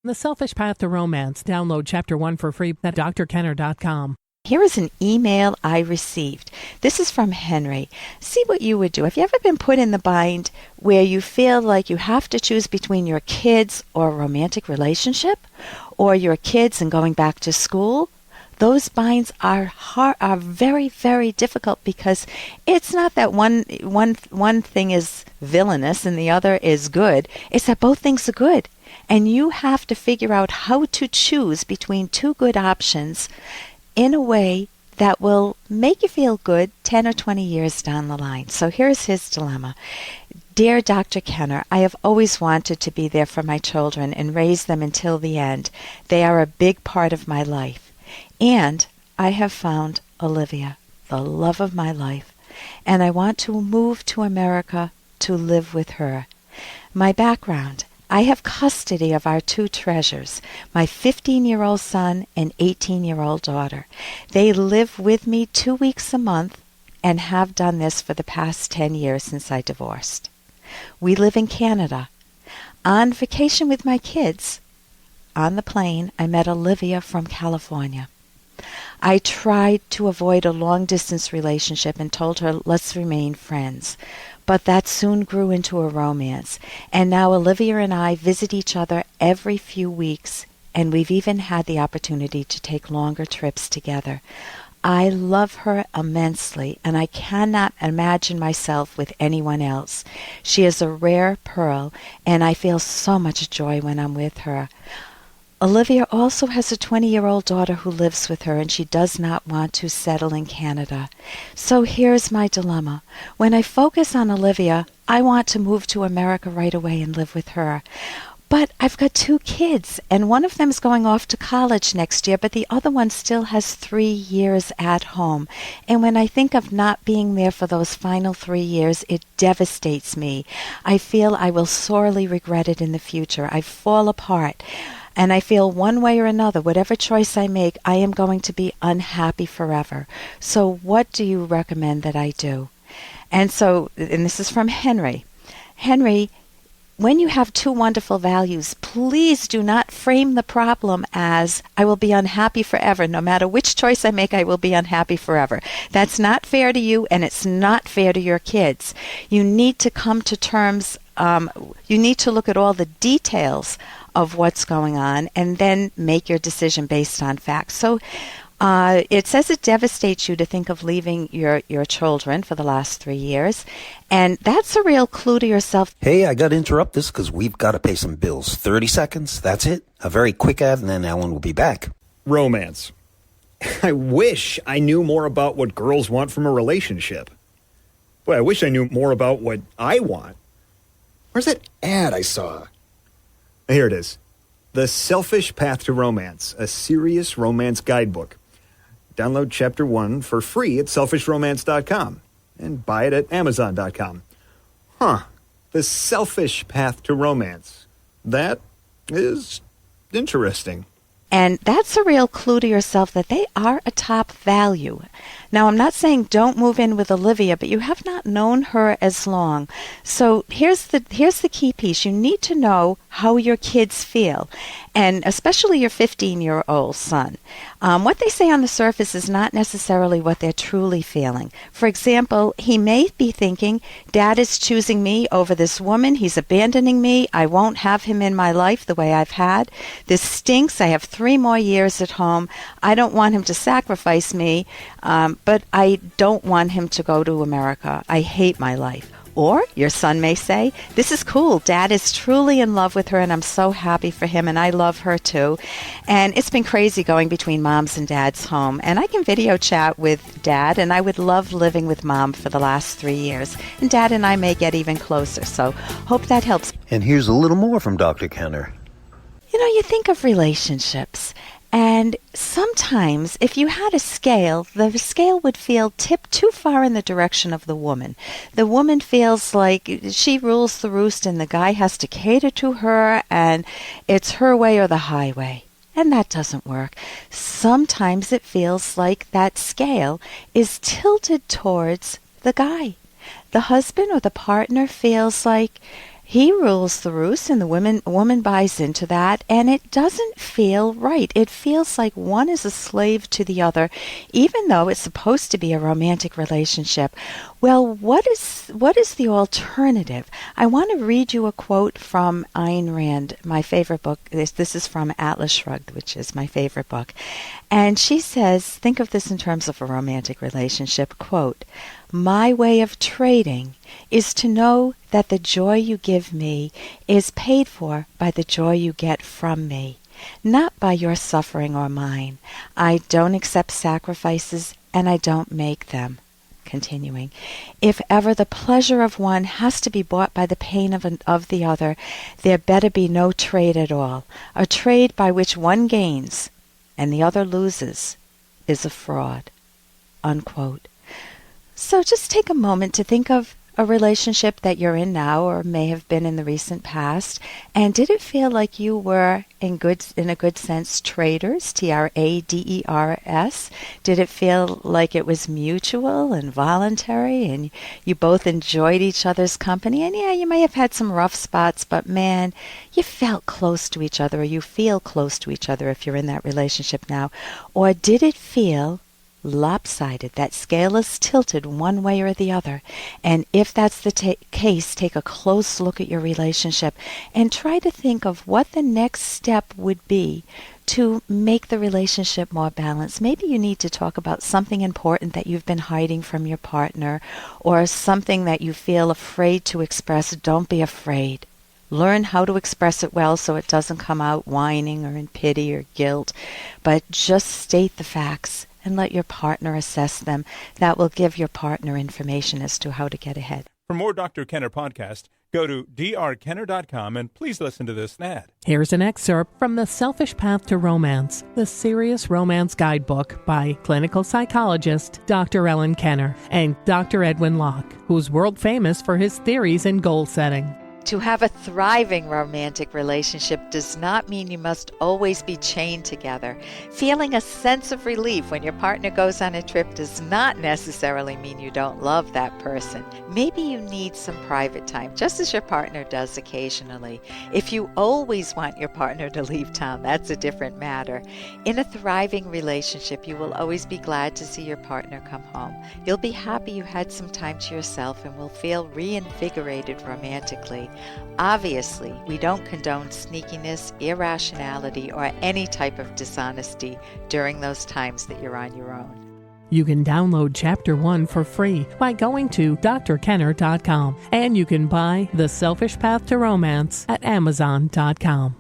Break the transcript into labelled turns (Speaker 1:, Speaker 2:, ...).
Speaker 1: The Selfish Path to Romance. Download Chapter 1 for free at drkenner.com.
Speaker 2: Here is an email I received. This is from Henry. See what you would do. Have you ever been put in the bind where you feel like you have to choose between your kids or a romantic relationship, or your kids and going back to school? Those binds are very, very difficult, because it's not that one thing is villainous and the other is good. It's that both things are good. And you have to figure out how to choose between two good options in a way that will make you feel good 10 or 20 years down the line. So here's his dilemma. Dear Dr. Kenner, I have always wanted to be there for my children and raise them until the end. They are a big part of my life. And I have found Olivia, the love of my life, and I want to move to America to live with her. My background: I have custody of our two treasures, my 15-year-old son and 18-year-old daughter. They live with me 2 weeks a month and have done this for the past 10 years since I divorced. We live in Canada. On vacation with my kids, on the plane, I met Olivia from California. I tried to avoid a long-distance relationship and told her, let's remain friends. But that soon grew into a romance, and now Olivia and I visit each other every few weeks, and we've even had the opportunity to take longer trips together. I love her immensely, and I cannot imagine myself with anyone else. She is a rare pearl, and I feel so much joy when I'm with her. Olivia also has a 20-year-old daughter who lives with her, and she does not want to settle in Canada. So here's my dilemma. When I focus on Olivia, I want to move to America right away and live with her. But I've got 2 kids, and one of them is going off to college next year, but the other one still has 3 years at home. And when I think of not being there for those final 3 years, it devastates me. I feel I will sorely regret it in the future. I fall apart. And I feel one way or another, whatever choice I make, I am going to be unhappy forever. So what do you recommend that I do? And this is from Henry. Henry, when you have 2 wonderful values, please do not frame the problem as, I will be unhappy forever. No matter which choice I make, I will be unhappy forever. That's not fair to you, and it's not fair to your kids. You need to come to terms, you need to look at all the details of what's going on and then make your decision based on facts. So it says it devastates you to think of leaving your children for the last 3 years, and that's a real clue to yourself.
Speaker 3: Hey, I got to interrupt this because we've got to pay some bills. 30 seconds, that's it. A very quick ad, and then Ellen will be back.
Speaker 4: Romance. I wish I knew more about what girls want from a relationship. Boy, I wish I knew more about what I want. Where's that ad I saw? Here it is. The Selfish Path to Romance, a serious romance guidebook. Download Chapter 1 for free at selfishromance.com and buy it at amazon.com. The Selfish Path to Romance. That is interesting.
Speaker 2: And that's a real clue to yourself that they are a top value. Now, I'm not saying don't move in with Olivia, but you have not known her as long. So here's the key piece. You need to know how your kids feel, and especially your 15-year-old son. What they say on the surface is not necessarily what they're truly feeling. For example, he may be thinking, Dad is choosing me over this woman. He's abandoning me. I won't have him in my life the way I've had. This stinks. I have 3 more years at home. I don't want him to sacrifice me, but I don't want him to go to America. I hate my life. Or your son may say, this is cool. Dad is truly in love with her, and I'm so happy for him, and I love her too. And it's been crazy going between Mom's and Dad's home. And I can video chat with Dad, and I would love living with Mom for the last 3 years. And Dad and I may get even closer. So hope that helps.
Speaker 3: And here's a little more from Dr. Kenner.
Speaker 2: You know, you think of relationships, and sometimes if you had a scale, the scale would feel tipped too far in the direction of the woman. The woman feels like she rules the roost and the guy has to cater to her, and it's her way or the highway. And that doesn't work. Sometimes it feels like that scale is tilted towards the guy. The husband or the partner feels like He rules the roost, and the woman buys into that, and it doesn't feel right. It feels like one is a slave to the other, even though it's supposed to be a romantic relationship. Well, what is the alternative? I want to read you a quote from Ayn Rand, my favorite book. This is from Atlas Shrugged, which is my favorite book. And she says, think of this in terms of a romantic relationship, quote, "My way of trading is to know that the joy you give me is paid for by the joy you get from me, not by your suffering or mine. I don't accept sacrifices, and I don't make them." Continuing, "If ever the pleasure of one has to be bought by the pain of the other, there better be no trade at all. A trade by which one gains and the other loses is a fraud." Unquote. So just take a moment to think of a relationship that you're in now or may have been in the recent past, and did it feel like you were in a good sense traders, Traders? Did it feel like it was mutual and voluntary and you both enjoyed each other's company? And yeah, you may have had some rough spots, but man, you felt close to each other, or you feel close to each other if you're in that relationship now. Or did it feel lopsided, that scale is tilted one way or the other? And if that's the case, take a close look at your relationship and try to think of what the next step would be to make the relationship more balanced. Maybe you need to talk about something important that you've been hiding from your partner, or something that you feel afraid to express. Don't be afraid. Learn how to express it well so it doesn't come out whining or in pity or guilt, but just state the facts and let your partner assess them. That will give your partner information as to how to get ahead.
Speaker 5: For more Dr. Kenner podcast, go to drkenner.com and please listen to this ad.
Speaker 1: Here's an excerpt from The Selfish Path to Romance, the Serious Romance Guidebook by clinical psychologist Dr. Ellen Kenner and Dr. Edwin Locke, who's world famous for his theories in goal setting.
Speaker 2: To have a thriving romantic relationship does not mean you must always be chained together. Feeling a sense of relief when your partner goes on a trip does not necessarily mean you don't love that person. Maybe you need some private time, just as your partner does occasionally. If you always want your partner to leave town, that's a different matter. In a thriving relationship, you will always be glad to see your partner come home. You'll be happy you had some time to yourself and will feel reinvigorated romantically. Obviously, we don't condone sneakiness, irrationality, or any type of dishonesty during those times that you're on your own.
Speaker 1: You can download Chapter 1 for free by going to drkenner.com, and you can buy The Selfish Path to Romance at amazon.com.